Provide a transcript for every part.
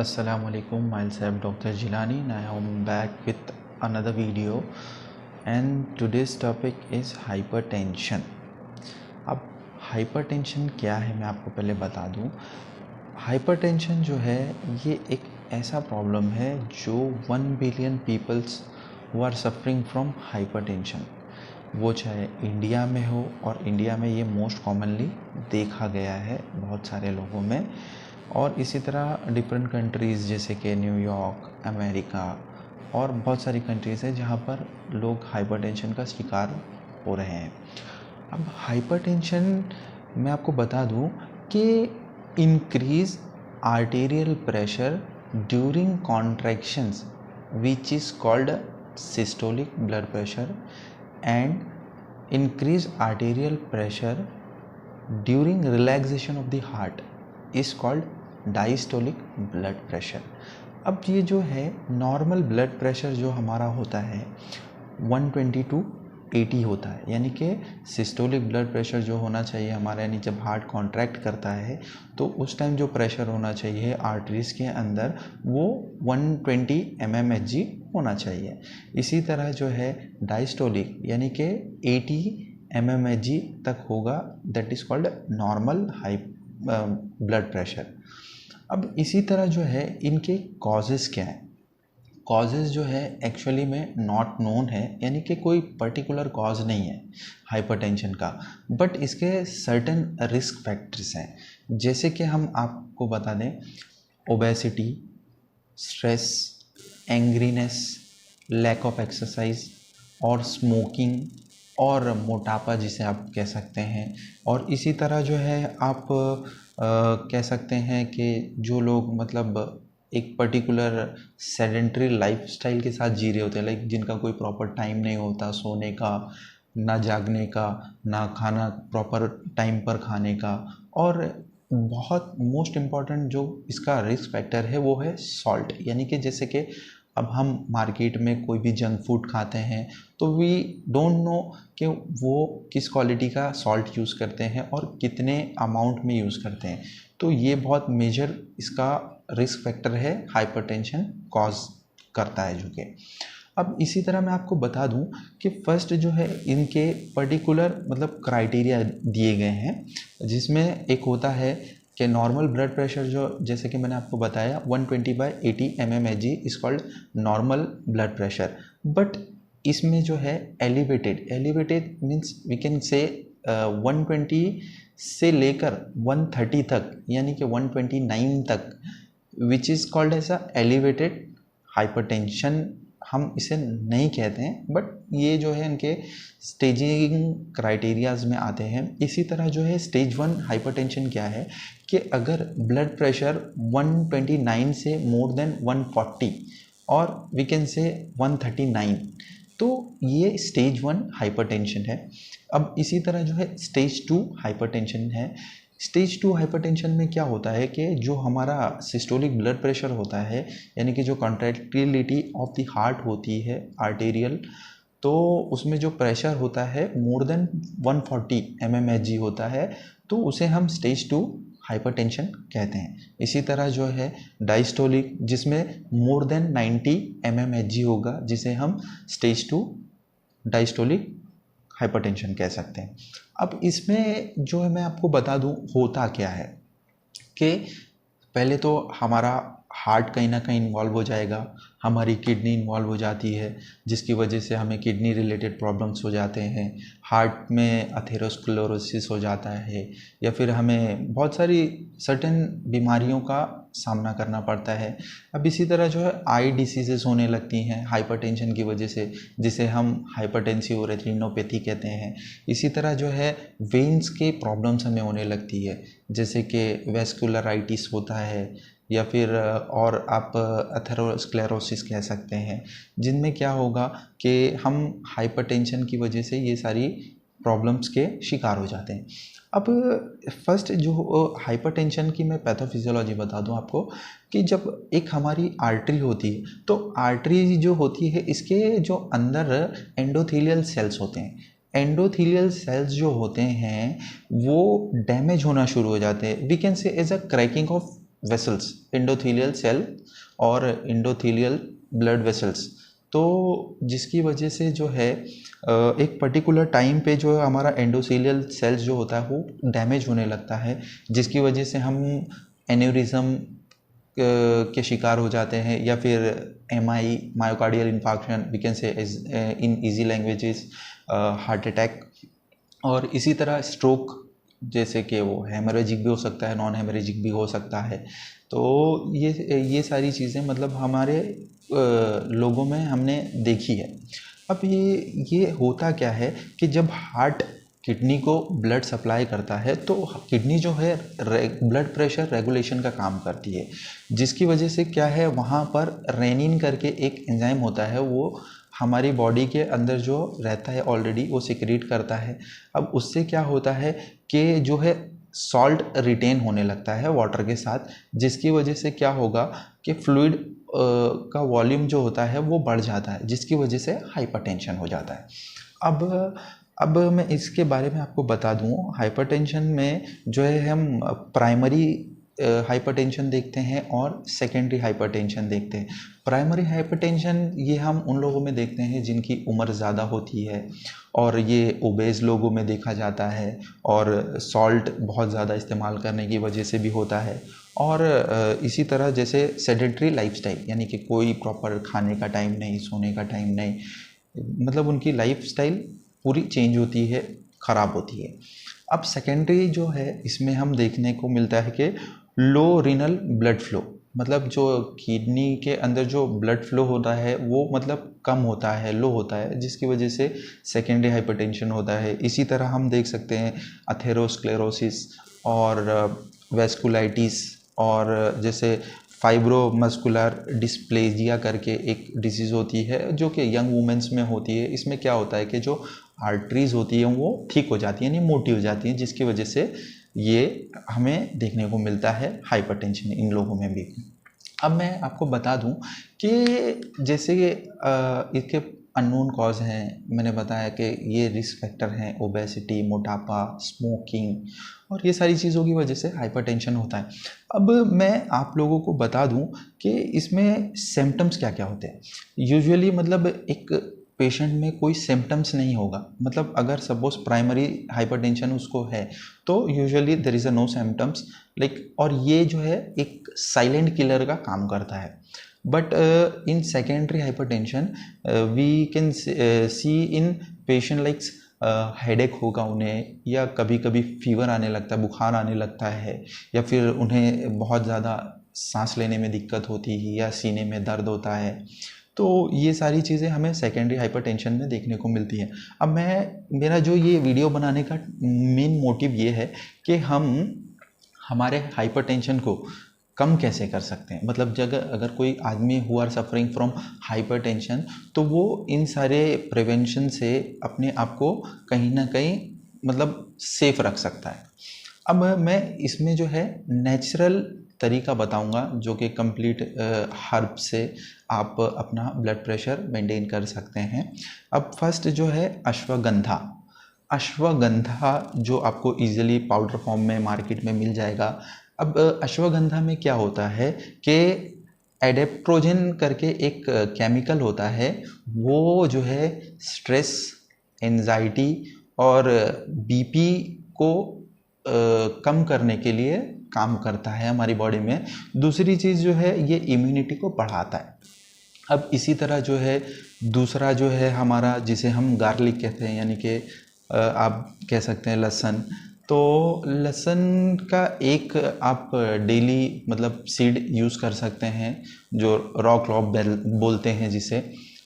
Assalamualaikum, myself Dr. Jilani and I am back with another video and today's topic is hypertension. अब hypertension क्या है मैं आपको पहले बता दूं। हाइपरटेंशन जो है ये एक ऐसा प्रॉब्लम है जो 1 billion peoples who are suffering from hypertension, वो चाहे इंडिया में हो, और इंडिया में ये मोस्ट कॉमनली देखा गया है बहुत सारे लोगों में, और इसी तरह डिफरेंट कंट्रीज़ जैसे कि न्यूयॉर्क, अमेरिका और बहुत सारी कंट्रीज़ हैं जहाँ पर लोग हाइपरटेंशन का शिकार हो रहे हैं। अब हाइपरटेंशन मैं आपको बता दूं कि increase arterial pressure during contractions which is called systolic blood pressure and increase arterial pressure during relaxation of the heart is called diastolic blood pressure. अब ये जो है नॉर्मल ब्लड प्रेशर जो हमारा होता है 120 to 80 होता है, यानी कि सिस्टोलिक ब्लड प्रेशर जो होना चाहिए हमारा, यानी जब हार्ट कॉन्ट्रैक्ट करता है तो उस टाइम जो प्रेशर होना चाहिए आर्टरीज के अंदर वो 120 mmHg होना चाहिए। इसी तरह जो है डायस्टोलिक यानी कि 80 mmHg तक होगा, that is called normal high blood pressure. अब इसी तरह जो है इनके कॉजेज़ क्या हैं। कॉजेज़ जो है एक्चुअली में नॉट नोन है, यानी कि कोई पर्टिकुलर कॉज नहीं है हाइपरटेंशन का, बट इसके सर्टेन रिस्क फैक्टर्स हैं। जैसे कि हम आपको बता दें, obesity, stress, angriness, lack of exercise और स्मोकिंग और मोटापा जिसे आप कह सकते हैं। और इसी तरह जो है आप कह सकते हैं कि जो लोग मतलब एक पर्टिकुलर सेडेंट्री लाइफस्टाइल के साथ जी रहे होते हैं, लाइक जिनका कोई प्रॉपर टाइम नहीं होता सोने का, ना जागने का, ना खाना प्रॉपर टाइम पर खाने का, और बहुत मोस्ट इम्पॉर्टेंट जो इसका रिस्क फैक्टर है वो है सॉल्ट। यानी कि जैसे कि अब हम मार्केट में कोई भी जंक फूड खाते हैं तो वी डोंट नो कि वो किस क्वालिटी का सॉल्ट यूज़ करते हैं और कितने अमाउंट में यूज़ करते हैं। तो ये बहुत मेजर इसका रिस्क फैक्टर है, हाइपरटेंशन कॉज करता है जो कि। अब इसी तरह मैं आपको बता दूं कि फर्स्ट जो है इनके पर्टिकुलर मतलब क्राइटेरिया दिए गए हैं, जिसमें एक होता है कि नॉर्मल ब्लड प्रेशर जो, जैसे कि मैंने आपको बताया 120/80 mmHg is called normal blood pressure. But इसमें जो है एलिवेटेड मीन्स वी कैन से 120 से लेकर 130 तक, यानी कि 129 तक, which is called as a elevated hypertension हम इसे नहीं कहते हैं, बट ये जो है इनके स्टेजिंग क्राइटेरियाज में आते हैं। इसी तरह जो है स्टेज 1 हाइपरटेंशन क्या है कि अगर ब्लड प्रेशर 129 से मोर देन 140 और वी कैन से 139, तो ये स्टेज 1 हाइपरटेंशन है। अब इसी तरह जो है स्टेज 2 हाइपरटेंशन है। स्टेज 2 हाइपरटेंशन में क्या होता है कि जो हमारा सिस्टोलिक ब्लड प्रेशर होता है, यानी कि जो कॉन्ट्रैक्टिलिटी ऑफ द हार्ट होती है आर्टेरियल, तो उसमें जो प्रेशर होता है मोर देन 140 mmHg होता है, तो उसे हम स्टेज 2 हाइपरटेंशन कहते हैं। इसी तरह जो है डायस्टोलिक जिसमें मोर देन 90 mmHg होगा, जिसे हम स्टेज 2 डायस्टोलिक हाइपरटेंशन कह सकते हैं। अब इसमें जो है मैं आपको बता दूं होता क्या है कि पहले तो हमारा हार्ट कहीं ना कहीं इन्वॉल्व हो जाएगा, हमारी किडनी इन्वॉल्व हो जाती है, जिसकी वजह से हमें किडनी रिलेटेड प्रॉब्लम्स हो जाते हैं, हार्ट में अथेरोस्क्लेरोसिस हो जाता है, या फिर हमें बहुत सारी सर्टेन बीमारियों का सामना करना पड़ता है। अब इसी तरह जो है आई डिसीजेस होने लगती हैं हाइपरटेंशन की वजह से, जिसे हम हाइपरटेंसिव रेटिनोपैथी कहते हैं। इसी तरह जो है वेन्स के प्रॉब्लम्स हमें होने लगती है, जैसे कि वेस्कुलराइटिस होता है, या फिर और आप अथेरोस्क्लेरोसिस कह सकते हैं, जिनमें क्या होगा कि हम हाइपरटेंशन की वजह से ये सारी प्रॉब्लम्स के शिकार हो जाते हैं। अब फर्स्ट जो हाइपरटेंशन की मैं पैथोफिजियोलॉजी बता दूं आपको कि जब एक हमारी आर्टरी होती है, तो आर्टरी जो होती है इसके जो अंदर एंडोथेलियल सेल्स होते हैं, एंडोथेलियल सेल्स जो होते हैं वो डैमेज होना शुरू हो जाते हैं। We can say as a cracking of vessels, endothelial cell और एंडोथेलियल ब्लड वेसल्स। तो जिसकी वजह से जो है एक पर्टिकुलर टाइम पे जो है हमारा एंडोथेलियल सेल्स जो होता है वो डैमेज होने लगता है, जिसकी वजह से हम एन्यूरिज्म के शिकार हो जाते हैं, या फिर MI, myocardial infarction, we can say in easy languages heart attack, और इसी तरह स्ट्रोक, जैसे कि वो हेमरेजिक भी हो सकता है, नॉन हेमरेजिक भी हो सकता है। तो ये सारी चीज़ें मतलब हमारे लोगों में हमने देखी है। अब ये होता क्या है कि जब हार्ट किडनी को ब्लड सप्लाई करता है तो किडनी जो है ब्लड प्रेशर रेगुलेशन का काम करती है, जिसकी वजह से क्या है वहाँ पर रेनिन करके एक एंजाइम होता है, वो हमारी बॉडी के अंदर जो रहता है ऑलरेडी वो सिक्रीट करता है। अब उससे क्या होता है कि जो है सॉल्ट रिटेन होने लगता है वाटर के साथ, जिसकी वजह से क्या होगा कि फ्लूइड का वॉल्यूम जो होता है वो बढ़ जाता है, जिसकी वजह से हाइपरटेंशन हो जाता है। अब मैं इसके बारे में आपको बता दूं, हाइपरटेंशन में जो है हम प्राइमरी हाइपरटेंशन देखते हैं और सेकेंडरी हाइपरटेंशन देखते हैं। प्राइमरी हाइपरटेंशन ये हम उन लोगों में देखते हैं जिनकी उम्र ज़्यादा होती है, और ये ओबेज लोगों में देखा जाता है, और सॉल्ट बहुत ज़्यादा इस्तेमाल करने की वजह से भी होता है। और इसी तरह जैसे सेडेंटरी लाइफस्टाइल, यानी कि कोई प्रॉपर खाने का टाइम नहीं, सोने का टाइम नहीं, मतलब उनकी लाइफस्टाइल पूरी चेंज होती है, ख़राब होती है। अब सेकेंडरी जो है इसमें हम देखने को मिलता है कि लो रीनल ब्लड फ्लो, मतलब जो किडनी के अंदर जो ब्लड फ्लो होता है वो मतलब कम होता है, लो होता है, जिसकी वजह से सेकेंडरी हाइपरटेंशन होता है। इसी तरह हम देख सकते हैं अथेरोस्क्लेरोसिस और वेस्कुलाइटिस, और जैसे फाइब्रोमस्कुलर डिस्प्लेजिया करके एक डिजीज़ होती है जो कि यंग वुमेंस में होती है। इसमें क्या होता है कि जो आर्टरीज होती हैं वो ठीक हो जाती हैं, यानी मोटी हो जाती हैं, जिसकी वजह से ये हमें देखने को मिलता है हाइपरटेंशन इन लोगों में भी। अब मैं आपको बता दूं कि जैसे इसके अननोन कॉज हैं, मैंने बताया कि ये रिस्क फैक्टर हैं, ओबेसिटी, मोटापा, स्मोकिंग, और ये सारी चीज़ों की वजह से हाइपरटेंशन होता है। अब मैं आप लोगों को बता दूं कि इसमें सिम्टम्स क्या क्या होते हैं। यूजुअली मतलब एक पेशेंट में कोई सिम्टम्स नहीं होगा, मतलब अगर सपोज प्राइमरी हाइपरटेंशन उसको है तो usually there is a no symptoms like, और ये जो है एक साइलेंट किलर का काम करता है। But in secondary hypertension we can see in patient like headache होगा उन्हें, या कभी कभी फीवर आने लगता है, बुखार आने लगता है, या फिर उन्हें बहुत ज़्यादा सांस लेने में दिक्कत होती है, या सीने में दर्द होता है। तो ये सारी चीज़ें हमें सेकेंडरी हाइपरटेंशन में देखने को मिलती हैं। अब मेरा जो ये वीडियो बनाने का मेन मोटिव ये है कि हम हमारे हाइपरटेंशन को कम कैसे कर सकते हैं। मतलब अगर कोई आदमी who are suffering from hypertension, तो वो इन सारे प्रिवेंशन से अपने आप को कहीं ना कहीं मतलब सेफ रख सकता है। अब मैं इसमें जो है नेचुरल तरीका बताऊंगा, जो कि कंप्लीट हर्ब से आप अपना ब्लड प्रेशर मेंटेन कर सकते हैं। अब फर्स्ट जो है अश्वगंधा। अश्वगंधा जो आपको इजीली पाउडर फॉर्म में मार्केट में मिल जाएगा। अब अश्वगंधा में क्या होता है कि एडेप्ट्रोजन करके एक केमिकल होता है, वो जो है स्ट्रेस, एंजाइटी और बीपी को कम करने के लिए काम करता है हमारी बॉडी में। दूसरी चीज़ जो है ये इम्यूनिटी को बढ़ाता है। अब इसी तरह जो है दूसरा जो है हमारा, जिसे हम गार्लिक कहते हैं, यानी कि आप कह सकते हैं लहसुन। तो लहसुन का एक आप डेली मतलब सीड यूज़ कर सकते हैं, जो रॉ क्रॉप बोलते हैं जिसे,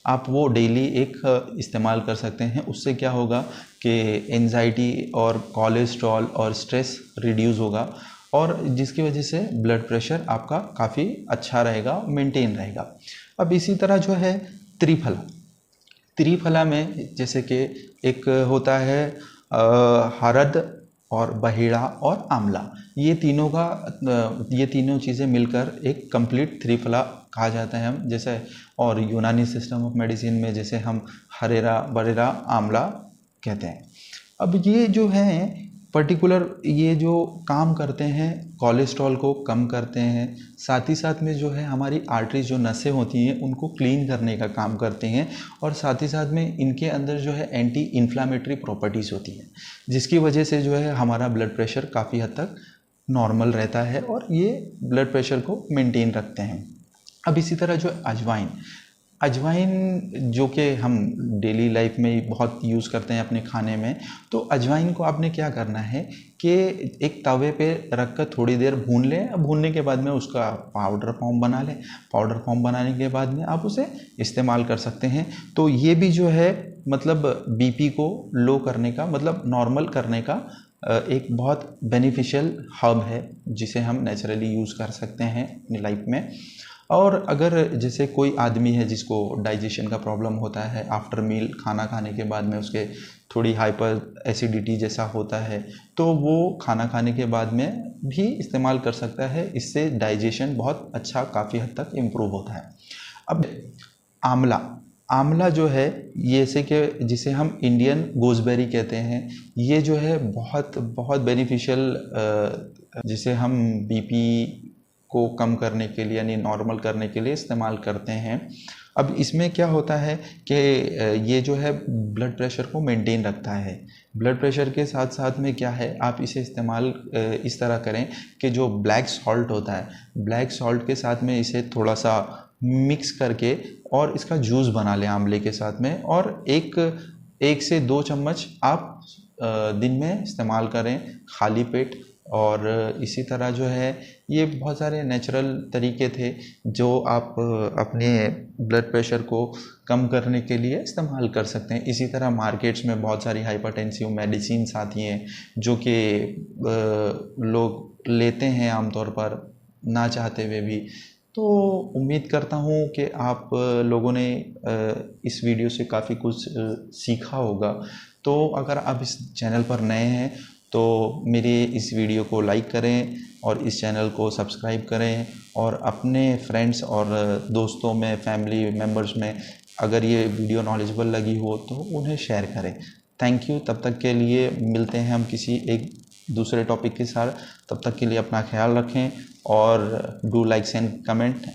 आप वो डेली एक इस्तेमाल कर सकते हैं। उससे क्या होगा कि एंजाइटी और कोलेस्ट्रॉल और स्ट्रेस रिड्यूस होगा, और जिसकी वजह से ब्लड प्रेशर आपका काफ़ी अच्छा रहेगा, मेंटेन रहेगा। अब इसी तरह जो है त्रिफला, त्रिफला में जैसे कि एक होता है हरद और बहेड़ा और आंवला, ये तीनों चीज़ें मिलकर एक कंप्लीट त्रिफला कहा जाता है हम जैसे। और यूनानी सिस्टम ऑफ मेडिसिन में जैसे हम हरेरा, बरेरा, आंवला कहते हैं। अब ये जो है पर्टिकुलर ये जो काम करते हैं कोलेस्ट्रॉल को कम करते हैं, साथ ही साथ में जो है हमारी आर्टरीज जो नसें होती हैं उनको क्लीन करने का काम करते हैं, और साथ ही साथ में इनके अंदर जो है एंटी इन्फ्लामेटरी प्रॉपर्टीज़ होती हैं, जिसकी वजह से जो है हमारा ब्लड प्रेशर काफ़ी हद तक नॉर्मल रहता है और ये ब्लड प्रेशर को मेंटेन रखते हैं। अब इसी तरह जो अजवाइन अजवाइन जो कि हम डेली लाइफ में बहुत यूज़ करते हैं अपने खाने में, तो अजवाइन को आपने क्या करना है कि एक तवे पे रख कर थोड़ी देर भून लें। भूनने के बाद में उसका पाउडर फॉर्म बना लें। पाउडर फॉर्म बनाने के बाद में आप उसे इस्तेमाल कर सकते हैं। तो ये भी जो है मतलब बीपी को लो करने का, मतलब नॉर्मल करने का एक बहुत बेनिफिशियल हर्ब है, जिसे हम नेचुरली यूज़ कर सकते हैं अपनी लाइफ में। और अगर जैसे कोई आदमी है जिसको डाइजेशन का प्रॉब्लम होता है, आफ्टर मील खाना खाने के बाद में उसके थोड़ी हाइपर एसिडिटी जैसा होता है, तो वो खाना खाने के बाद में भी इस्तेमाल कर सकता है। इससे डाइजेशन बहुत अच्छा काफ़ी हद तक इम्प्रूव होता है। अब आंवला आंवला जो है, ये जैसे कि जिसे हम इंडियन गोसबेरी कहते हैं, ये जो है बहुत बहुत बेनिफिशियल, जिसे हम बीपी को कम करने के लिए यानी नॉर्मल करने के लिए इस्तेमाल करते हैं। अब इसमें क्या होता है कि ये जो है ब्लड प्रेशर को मेंटेन रखता है। ब्लड प्रेशर के साथ साथ में क्या है, आप इसे इस्तेमाल इस तरह करें कि जो ब्लैक सॉल्ट होता है, ब्लैक सॉल्ट के साथ में इसे थोड़ा सा मिक्स करके और इसका जूस बना लें आंवले के साथ में, और एक से 2 चम्मच आप दिन में इस्तेमाल करें खाली पेट। और इसी तरह जो है ये बहुत सारे नेचुरल तरीके थे जो आप अपने ब्लड प्रेशर को कम करने के लिए इस्तेमाल कर सकते हैं। इसी तरह मार्केट्स में बहुत सारी हाइपरटेंसिव मेडिसिन्स आती हैं जो कि लोग लेते हैं आमतौर पर ना चाहते हुए भी। तो उम्मीद करता हूँ कि आप लोगों ने इस वीडियो से काफ़ी कुछ सीखा होगा। तो अगर आप इस चैनल पर नए हैं तो मेरे इस वीडियो को लाइक करें और इस चैनल को सब्सक्राइब करें, और अपने फ्रेंड्स और दोस्तों में, फैमिली मेम्बर्स में अगर ये वीडियो नॉलेजेबल लगी हो तो उन्हें शेयर करें। Thank you. तब तक के लिए मिलते हैं हम किसी एक दूसरे टॉपिक के साथ। तब तक के लिए अपना ख्याल रखें और डू लाइक एंड कमेंट।